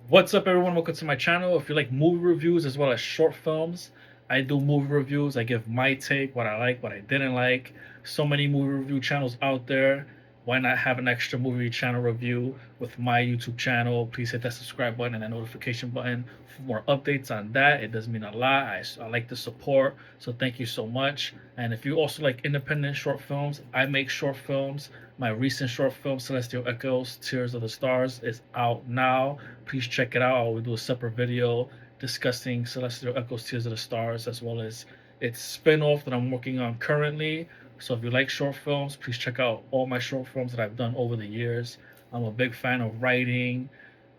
What's up, everyone? Welcome to my channel. If you like movie reviews as well as short films, I do movie reviews. I give my take, what I like, what I didn't like. So many movie review channels out there. Why not have an extra movie channel review with my YouTube channel? Please hit that subscribe button and that notification button for more updates on that. It does mean a lot. I like the support, so thank you so much. And if you also like independent short films, I make short films. My recent short film, Celestial Echoes, Tears of the Stars, is out now. Please check it out. I will do a separate video discussing Celestial Echoes Tears of the Stars as well as its spin-off that I'm working on currently. So if you like short films, please check out all my short films that I've done over the years. I'm a big fan of writing,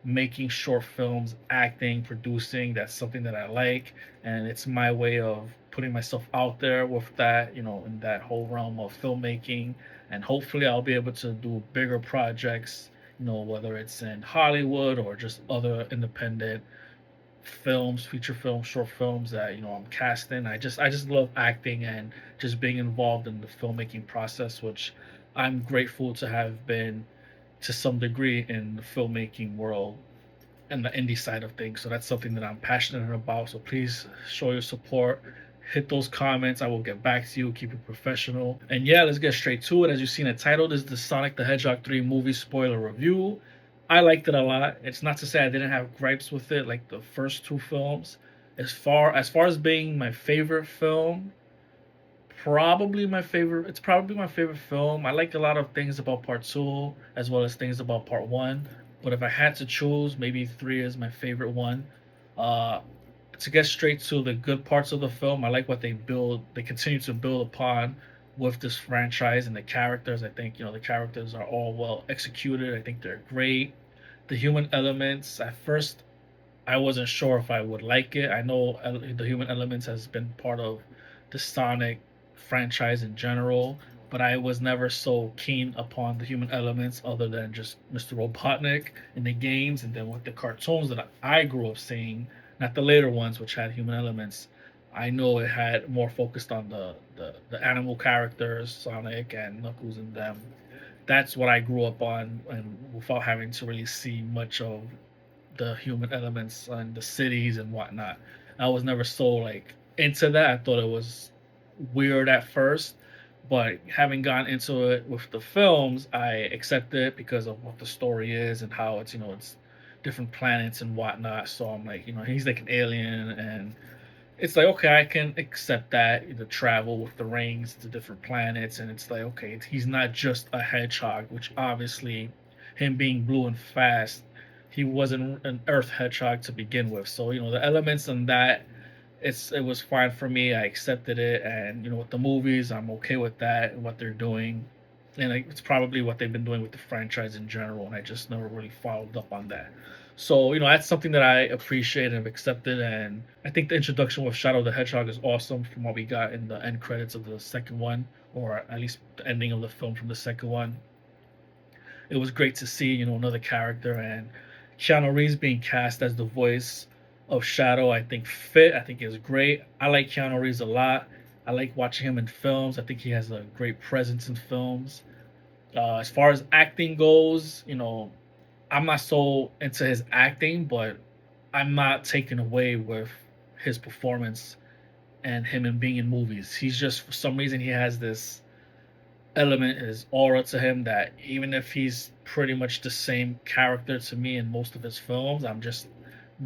making short films, acting, producing. That's something that I like, and it's my way of putting myself out there with that, in that whole realm of filmmaking. And hopefully, I'll be able to do bigger projects, whether it's in Hollywood or just other independent films, feature films, short films that I'm casting. I just love acting and just being involved in the filmmaking process, which I'm grateful to have been to some degree in the filmmaking world and the indie side of things. So that's something that I'm passionate about. So please show your support. Hit those comments. I will get back to you. Keep it professional. And yeah, let's get straight to it. As you've seen the title, this is the Sonic the Hedgehog 3 movie spoiler review. I liked it a lot. It's not to say I didn't have gripes with it like the first two films. As far as being my favorite film, it's probably my favorite film. I like a lot of things about part two as well as things about part one. But if I had to choose, maybe three is my favorite one. Uh to get straight to the good parts of the film, I like what they continue to build upon with this franchise and the characters. I think, the characters are all well executed. I think they're great. The human elements, at first I wasn't sure if I would like it. I know the human elements has been part of the Sonic franchise in general, but I was never so keen upon the human elements other than just Mr. Robotnik in the games and then with the cartoons that I grew up seeing, not the later ones which had human elements. I know it had more focused on the animal characters, Sonic and Knuckles and them. That's what I grew up on, and without having to really see much of the human elements and the cities and whatnot. I was never so like into that. I thought it was weird at first, but having gone into it with the films, I accept it because of what the story is and how it's different planets and whatnot. So I'm like, he's like an alien, and it's like, okay, I can accept that the travel with the rings to different planets, and it's like, okay, he's not just a hedgehog, which obviously him being blue and fast, he wasn't an earth hedgehog to begin with. So the elements in that, it was fine for me. I accepted it, and with the movies, I'm okay with that and what they're doing, and it's probably what they've been doing with the franchise in general. And I just never really followed up on that. So that's something that I appreciate and have accepted. And I think the introduction with Shadow the Hedgehog is awesome from what we got in the end credits of the second one, or at least the ending of the film from the second one. It was great to see another character, and Keanu Reeves being cast as the voice of Shadow. I think is great. I like Keanu Reeves a lot. I like watching him in films. I think he has a great presence in films. As far as acting goes, I'm not so into his acting, but I'm not taken away with his performance and him in being in movies. He's just, for some reason, he has this element, his aura to him, that even if he's pretty much the same character to me in most of his films, I'm just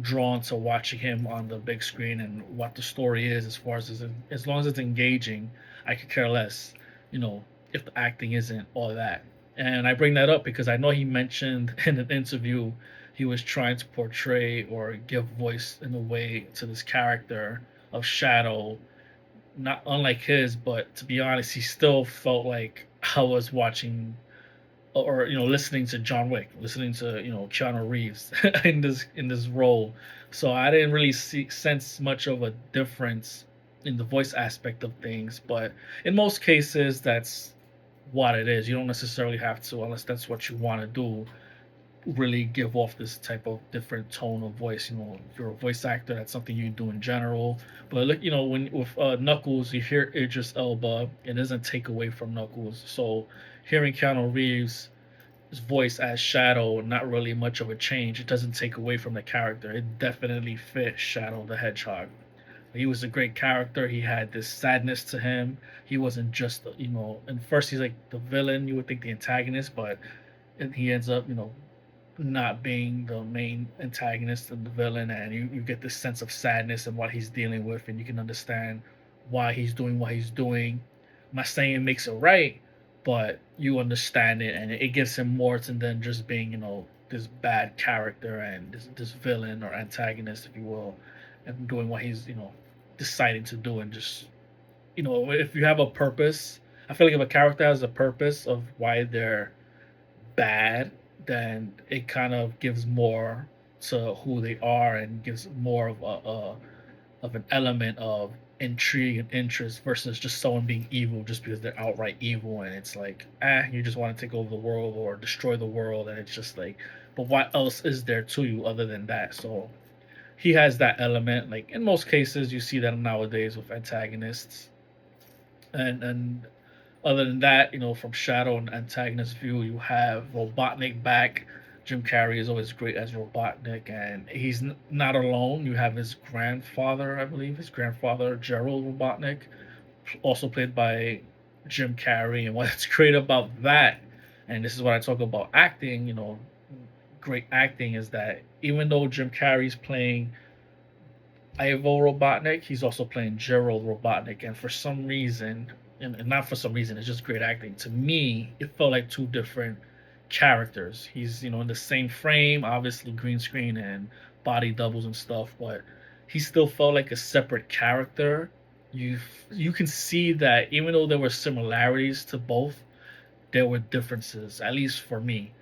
drawn to watching him on the big screen and what the story is. As long as it's engaging, I could care less, you know, if the acting isn't all that. And I bring that up because I know he mentioned in an interview he was trying to portray or give voice in a way to this character of Shadow, not unlike his, but to be honest, he still felt like I was watching or listening to John Wick, listening to Keanu Reeves in this role. So I didn't really sense much of a difference in the voice aspect of things, but in most cases that's what it is. You don't necessarily have to, unless that's what you want to do, really give off this type of different tone of voice. If you're a voice actor, that's something you do in general. But look, when with Knuckles, you hear Idris Elba, it doesn't take away from Knuckles. So hearing Keanu Reeves his voice as Shadow, not really much of a change. It doesn't take away from the character. It definitely fits Shadow the Hedgehog. He was a great character. He had this sadness to him. He wasn't just, and first he's like the villain. You would think the antagonist, but he ends up, not being the main antagonist and the villain, and you get this sense of sadness and what he's dealing with, and you can understand why he's doing what he's doing. I'm not saying it makes it right, but you understand it, and it gives him more than just being, this bad character and this villain or antagonist, if you will, and doing what he's, deciding to do, and just, if you have a purpose, I feel like if a character has a purpose of why they're bad, then it kind of gives more to who they are and gives more of of an element of intrigue and interest versus just someone being evil just because they're outright evil, and it's like, you just want to take over the world or destroy the world, and it's just like, but what else is there to you other than that? So he has that element. Like in most cases, you see that nowadays with antagonists, and other than that, from Shadow and antagonist view, you have Robotnik back. Jim Carrey is always great as Robotnik, and he's not alone. You have his grandfather, I believe, his grandfather Gerald Robotnik, also played by Jim Carrey. And what's great about that, and this is what I talk about acting, great acting, is that even though Jim Carrey's playing Ivo Robotnik, he's also playing Gerald Robotnik, and for some reason, and not for some reason, it's just great acting. To me, it felt like two different characters. He's, in the same frame, obviously green screen and body doubles and stuff, but he still felt like a separate character. You can see that even though there were similarities to both, there were differences, at least for me.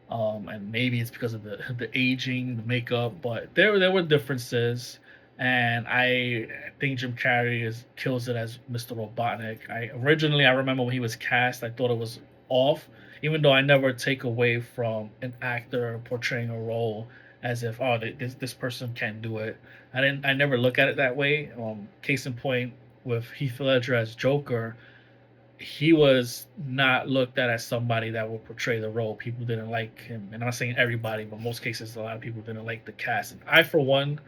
And maybe it's because of the aging, the makeup, but there were differences, and I think Jim Carrey kills it as Mr. Robotnik. I remember when he was cast, I thought it was off, even though I never take away from an actor portraying a role as if, this person can't do it. I never look at it that way. Case in point with Heath Ledger as Joker, he was not looked at as somebody that would portray the role. People didn't like him, and I'm not saying everybody, but most cases, a lot of people didn't like the cast. And I, for one,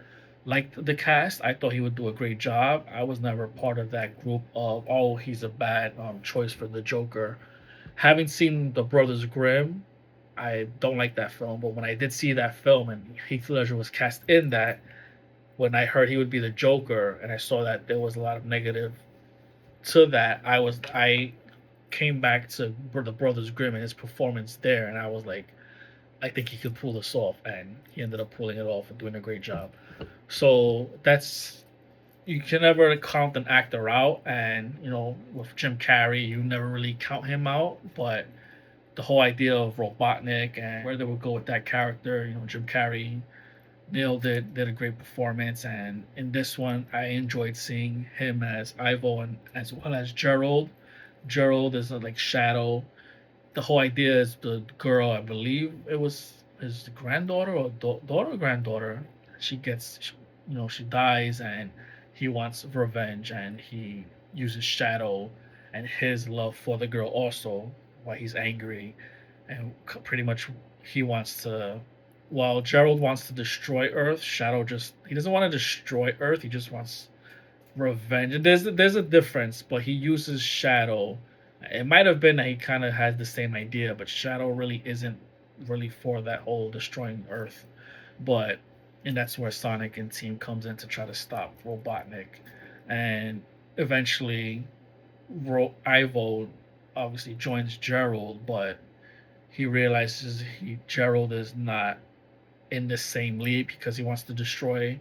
liked the cast. I thought he would do a great job. I was never part of that group of, he's a bad choice for the Joker. Having seen the Brothers Grimm, I don't like that film. But when I did see that film and Heath Ledger was cast in that, when I heard he would be the Joker, and I saw that there was a lot of negative to that, I came back to the Brothers Grimm and his performance there, and I was like, I think he could pull this off, and he ended up pulling it off and doing a great job. So that's, you can never count an actor out, and with Jim Carrey, you never really count him out. But the whole idea of Robotnik and where they would go with that character, Jim Carrey nailed it, did a great performance, and in this one, I enjoyed seeing him as Ivo and as well as Gerald. Gerald is like Shadow. The whole idea is the girl, I believe it was his granddaughter or daughter or granddaughter. She gets, she dies, and he wants revenge, and he uses Shadow and his love for the girl also, why he's angry, and pretty much he wants to. While Gerald wants to destroy Earth, Shadow he doesn't want to destroy Earth. He just wants revenge. And there's a difference, but he uses Shadow. It might have been that he kind of has the same idea, but Shadow really isn't really for that whole destroying Earth. But and that's where Sonic and team comes in to try to stop Robotnik, and eventually, Ivo obviously joins Gerald, but he realizes Gerald is not in the same league because he wants to destroy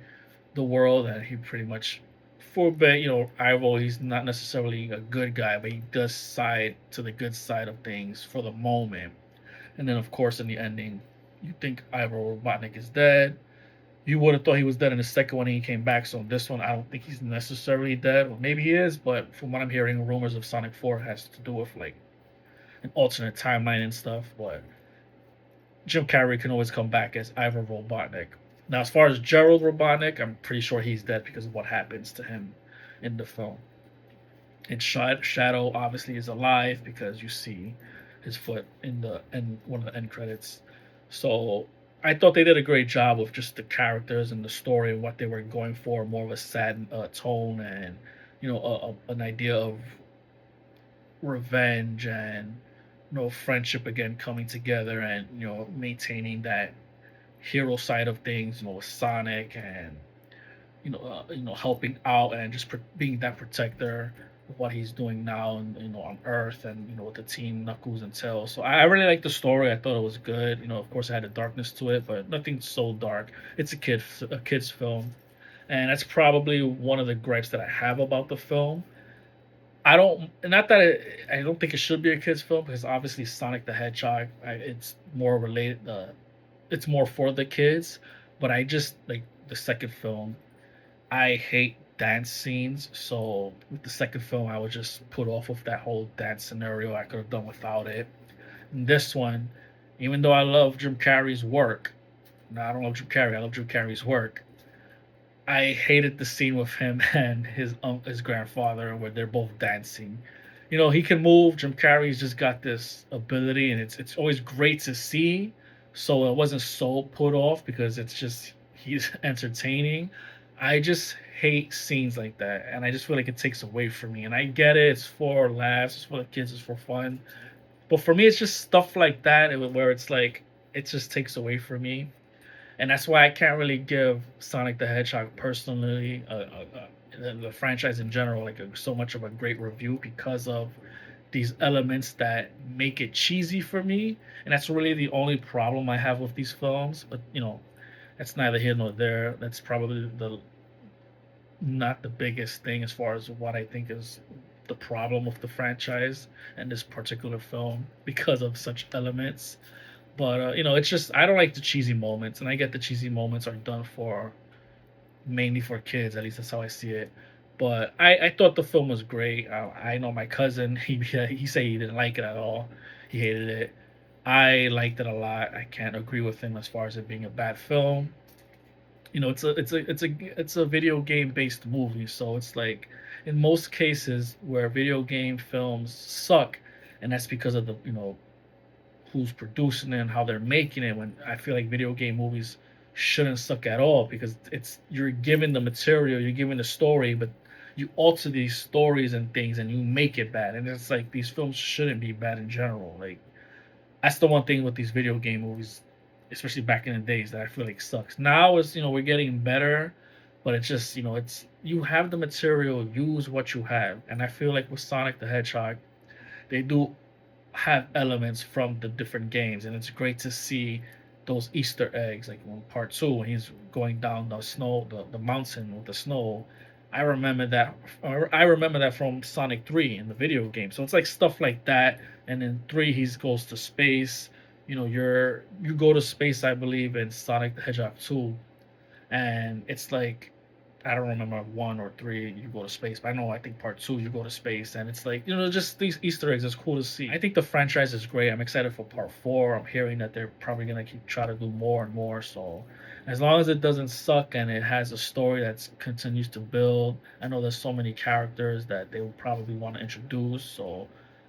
the world, and he pretty much, for a bit, Ivo, he's not necessarily a good guy, but he does side to the good side of things for the moment. And then, of course, in the ending, you think Ivo Robotnik is dead. You would have thought he was dead in the second one and he came back. So in this one, I don't think he's necessarily dead. Well, maybe he is, but from what I'm hearing, rumors of Sonic 4 has to do with like an alternate timeline and stuff. But Jim Carrey can always come back as Ivo Robotnik. Now, as far as Gerald Robotnik, I'm pretty sure he's dead because of what happens to him in the film. And Shadow obviously is alive because you see his foot in the end one of the end credits. So I thought they did a great job with just the characters and the story and what they were going for, more of a sad tone and an idea of revenge and friendship again coming together and maintaining that hero side of things, with Sonic and helping out and just being that protector of what he's doing now and on Earth and with the team Knuckles and Tails. So I really like the story. I thought it was good. Of course, it had a darkness to it, but nothing so dark. It's a kid's film, and that's probably one of the gripes that I have about the film. I don't, not that I don't think it should be a kids film because obviously Sonic the Hedgehog, it's more related. It's more for the kids, but I just like the second film. I hate dance scenes, so with the second film, I was just put off of that whole dance scenario. I could have done without it. And this one, even though I love Jim Carrey's work, no, I don't love Jim Carrey. I love Jim Carrey's work. I hated the scene with him and his grandfather where they're both dancing. He can move. Jim Carrey's just got this ability, and it's always great to see. So it wasn't so put off because it's just he's entertaining. I just hate scenes like that, and I just feel like it takes away from me. And I get it; it's for laughs, it's for the kids, it's for fun. But for me, it's just stuff like that where it's like it just takes away from me, and that's why I can't really give Sonic the Hedgehog personally, the franchise in general, like so much of a great review because of these elements that make it cheesy for me, and that's really the only problem I have with these films. But that's neither here nor there. That's probably the not the biggest thing as far as what I think is the problem with the franchise and this particular film because of such elements. But it's just I don't like the cheesy moments, and I get the cheesy moments are done for mainly for kids. At least that's how I see it. But I thought the film was great. I know my cousin. He said he didn't like it at all. He hated it. I liked it a lot. I can't agree with him as far as it being a bad film. It's a video game based movie, so it's like in most cases where video game films suck, and that's because of the who's producing it and how they're making it. When I feel like video game movies shouldn't suck at all because it's you're given the material, you're given the story, but you alter these stories and things and you make it bad. And it's like these films shouldn't be bad in general. Like that's the one thing with these video game movies, especially back in the days, that I feel like sucks. Now is we're getting better, but it's just it's you have the material, use what you have, and I feel like with Sonic the Hedgehog, they do have elements from the different games, and it's great to see those Easter eggs. Like when part two, when he's going down the snow, the mountain with the snow. I remember that from Sonic 3 in the video game. So it's like stuff like that. And in 3, he goes to space. You go to space, I believe, in Sonic the Hedgehog 2, and it's like I don't remember 1 or 3 you go to space, but I think part 2 you go to space, and it's like just these Easter eggs is cool to see. I think the franchise is great. I'm excited for part 4. I'm hearing that they're probably gonna keep try to do more and more. So as long as it doesn't suck and it has a story that continues to build, I know there's so many characters that they will probably want to introduce. So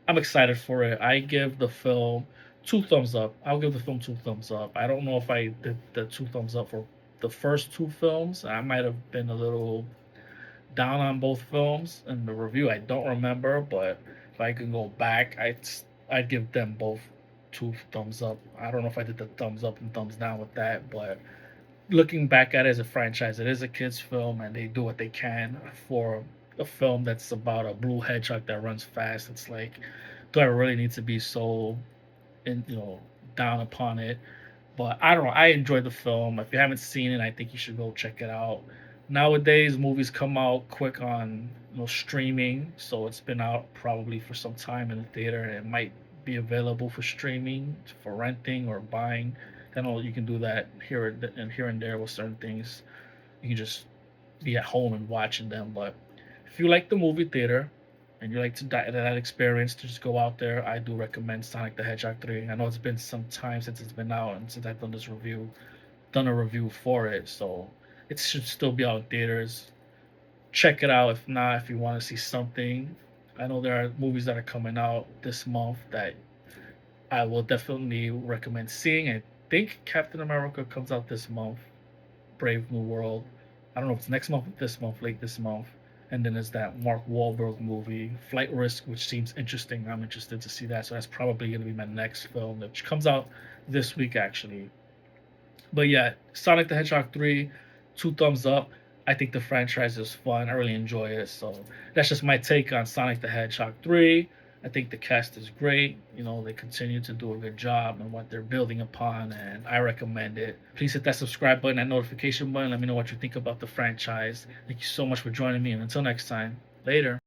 I'm excited for it. I give the film 2 thumbs up. I'll give the film 2 thumbs up. I don't know if I did the 2 thumbs up for the first 2 films. I might have been a little down on both films in the review. I don't remember, but if I can go back, I'd give them both 2 thumbs up. I don't know if I did the thumbs up and thumbs down with that, but looking back at it as a franchise, it is a kids film, and they do what they can for a film that's about a blue hedgehog that runs fast. It's like, do I really need to be so, in down upon it? But I don't know. I enjoyed the film. If you haven't seen it, I think you should go check it out. Nowadays, movies come out quick on streaming, so it's been out probably for some time in the theater, and it might be available for streaming, for renting or buying. I know you can do that here and there with certain things. You can just be at home and watching them. But if you like the movie theater and you like to that experience to just go out there, I do recommend Sonic the Hedgehog 3. I know it's been some time since it's been out and since I've done a review for it, so it should still be out in theaters. Check it out. If not, if you want to see something, I know there are movies that are coming out this month that I will definitely recommend seeing. I think Captain America comes out this month. Brave New World. I don't know if it's next month or this month, late this month. And then there's that Mark Wahlberg movie, Flight Risk, which seems interesting. I'm interested to see that. So that's probably going to be my next film, which comes out this week, actually. But yeah, Sonic the Hedgehog 3, 2 thumbs up. I think the franchise is fun. I really enjoy it. So that's just my take on Sonic the Hedgehog 3. I think the cast is great. You know, they continue to do a good job and what they're building upon, and I recommend it. Please hit that subscribe button, that notification button. Let me know what you think about the franchise. Thank you so much for joining me, and until next time, later.